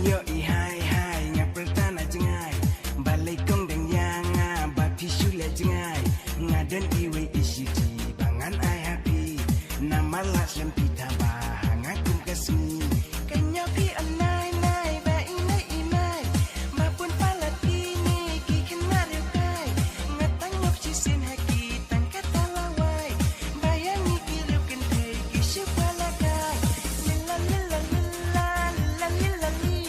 Yo i hai hai ngap pertana jengai balai kong deng yanga ba pisu le jengai ngaden iwe isi ti bangan ai happy nama la sempi taba hangakum kasmi kanyo pi anai nai ba inai imai ma pun palat kini ki kenari kai ngatang ngop si sin haki tang kata lawai bayangi kiru kente ki syupala kai lila lila lila lila lila li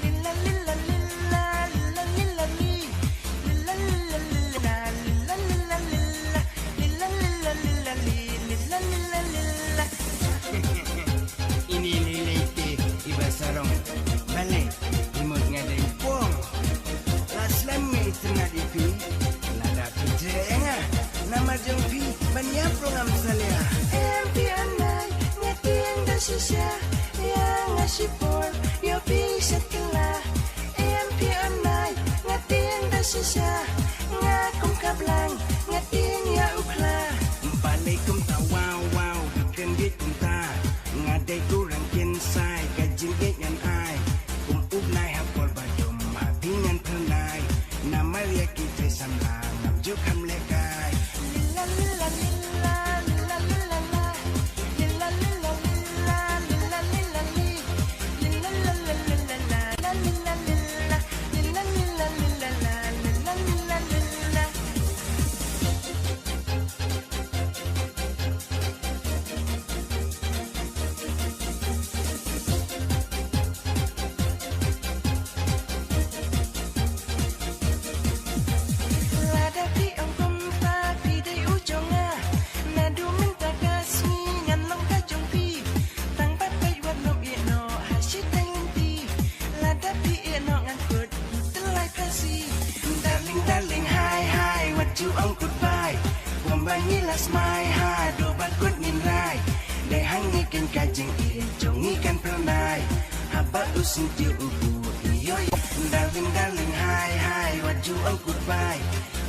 lila lila lila lila lila li lila lila lila lila lila lila lila lila lila li lila lila lila ini lele ite iba sarong balik imut ngadai pong las lami tengah dipi lada pijenga nama jeng pi banyak program salia empi anai ngatiang dah sisa yang ngasih pon yo pi setelah empi anai ngatiang dah sisa ngakum kablang ngatiang ya ukla balik kum ta wow wow bikin dit kum ta ngadai kurang kinsai kajing yan ai kum ubnai hapol badum mabingan pernai nama dia kita samla namju kam lekai lila lila lila lila lila la lila lila lila lila lila li lila lila lila la lila lila lila lila lila lila la lila lila lila lada pi ang kumpa pi day ujonga nadu minta kasmi nganong kajong pi tang papai wano ino hasit tayunti lada pi ino ngangkut telai khasi darling darling hai hai what you on goodbye wambangi las mai ha do bat good nin rai dai hangi ken kajing i jongi kan pranai haba usin tiu ubu iyo darling darling hai hai what you on goodbye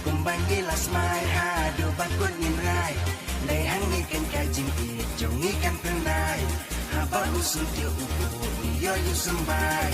kumbangi las mai ha do bat good nin rai dai hangi ken kajing i jongi kan pranai haba usin tiu ubu iyo you sambai